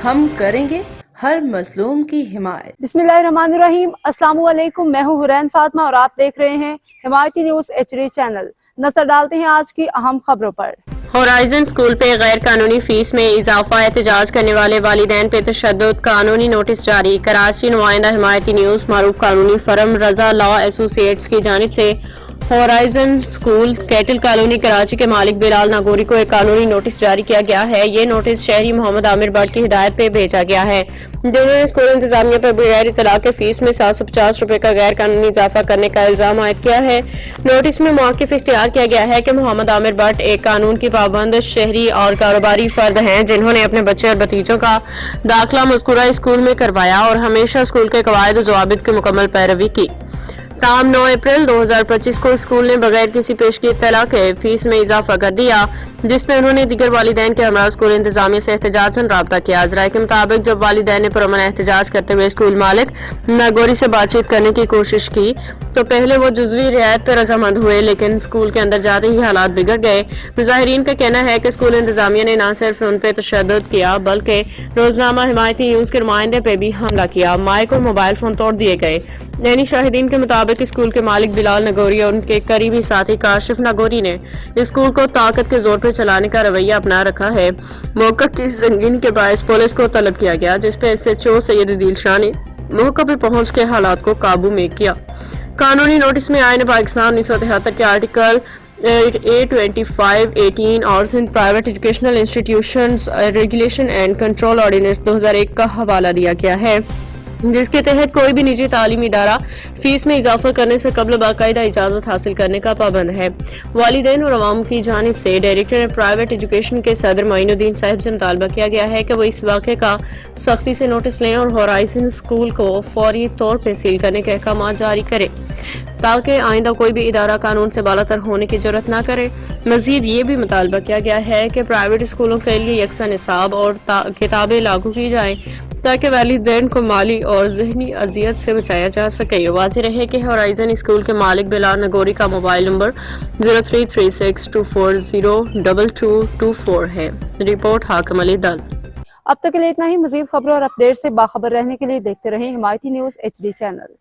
ہم کریں گے ہر مظلوم کی حمایت۔ بسم اللہ الرحمن الرحیم۔ السلام علیکم، میں ہوں حرین فاطمہ اور آپ دیکھ رہے ہیں حمایتی نیوز HD چینل۔ نظر ڈالتے ہیں آج کی اہم خبروں پر۔ ہورائزن اسکول پہ غیر قانونی فیس میں اضافہ، احتجاج کرنے والے والدین پہ تشدد، قانونی نوٹس جاری۔ کراچی نمائندہ حمایتی نیوز معروف قانونی فرم رضا لا ایسوسی ایٹس کی جانب سے Horizon school Cattle colony Karachi کے مالک بلال ناگوری کو ایک قانونی نوٹس جاری کیا گیا ہے۔ یہ نوٹس شہری محمد عامر بٹ کی ہدایت پہ بھیجا گیا ہے، جنہوں نے اسکول انتظامیہ پر بغیر اطلاع کے فیس میں 750 روپے کا غیر قانونی اضافہ کرنے کا الزام عائد کیا ہے۔ نوٹس میں موقف اختیار کیا گیا ہے کہ محمد عامر بٹ ایک قانون کی پابند شہری اور کاروباری فرد ہیں، جنہوں نے اپنے بچے اور بھتیجوں کا داخلہ مذکورہ اسکول میں کروایا اور ہمیشہ اسکول کے قواعد و ضوابط کی مکمل پیروی کی۔ تاہم 9 اپریل 2025 کو اسکول نے بغیر کسی پیشگی اطلاع کے فیس میں اضافہ کر دیا، جس میں انہوں نے دیگر والدین کے ہمراہ اسکول انتظامیہ سے احتجاجاً رابطہ کیا۔ ذرائع کے مطابق جب والدین نے پرامن احتجاج کرتے ہوئے اسکول مالک ناگوری سے بات چیت کرنے کی کوشش کی تو پہلے وہ جزوی رعایت پر رضامند ہوئے، لیکن اسکول کے اندر جاتے ہی حالات بگڑ گئے۔ مظاہرین کا کہنا ہے کہ اسکول انتظامیہ نے نہ صرف ان پہ تشدد کیا بلکہ روزنامہ حمایتی نیوز کے نمائندے پہ بھی حملہ کیا، مائک اور موبائل فون توڑ دیے گئے۔ عینی شاہدین کے مطابق اسکول کے مالک بلال ناگوری اور ان کے قریبی ساتھی کاشف ناگوری نے اسکول کو طاقت کے زور پر چلانے کا رویہ اپنا رکھا ہے۔ موقع کی سنگینی کے باعث پولیس کو طلب کیا گیا، جس پہ SHO سید عدیل شاہ نے موقع پہ پہنچ کے حالات کو قابو میں کیا۔ قانونی نوٹس میں آئین پاکستان 1973 کے آرٹیکل 825(18) اور Sindh private educational institutions regulation and control ordinance 2001 کا حوالہ دیا گیا ہے، جس کے تحت کوئی بھی نجی تعلیمی ادارہ فیس میں اضافہ کرنے سے قبل باقاعدہ اجازت حاصل کرنے کا پابند ہے۔ والدین اور عوام کی جانب سے ڈائریکٹر پرائیویٹ ایجوکیشن کے صدر معین الدین صاحب سے مطالبہ کیا گیا ہے کہ وہ اس واقعے کا سختی سے نوٹس لیں اور ہورائزن اسکول کو فوری طور پر سیل کرنے کے احکامات جاری کریں تاکہ آئندہ کوئی بھی ادارہ قانون سے بالاتر ہونے کی جرات نہ کرے۔ مزید یہ بھی مطالبہ کیا گیا ہے کہ پرائیویٹ اسکولوں کے لیے یکساں نصاب اور کتابیں لاگو کی جائیں تاکہ والدین کو مالی اور ذہنی اذیت سے بچایا جا سکے۔ یہ واضح رہے کہ ہورائزن اسکول کے مالک بلال ناگوری کا موبائل نمبر 0336240224 ہے۔ رپورٹ حاکم علی دل۔ اب تک کے لیے اتنا ہی۔ مزید خبروں اور اپڈیٹ سے باخبر رہنے کے لیے دیکھتے رہیں حمایتی نیوز HD چینل۔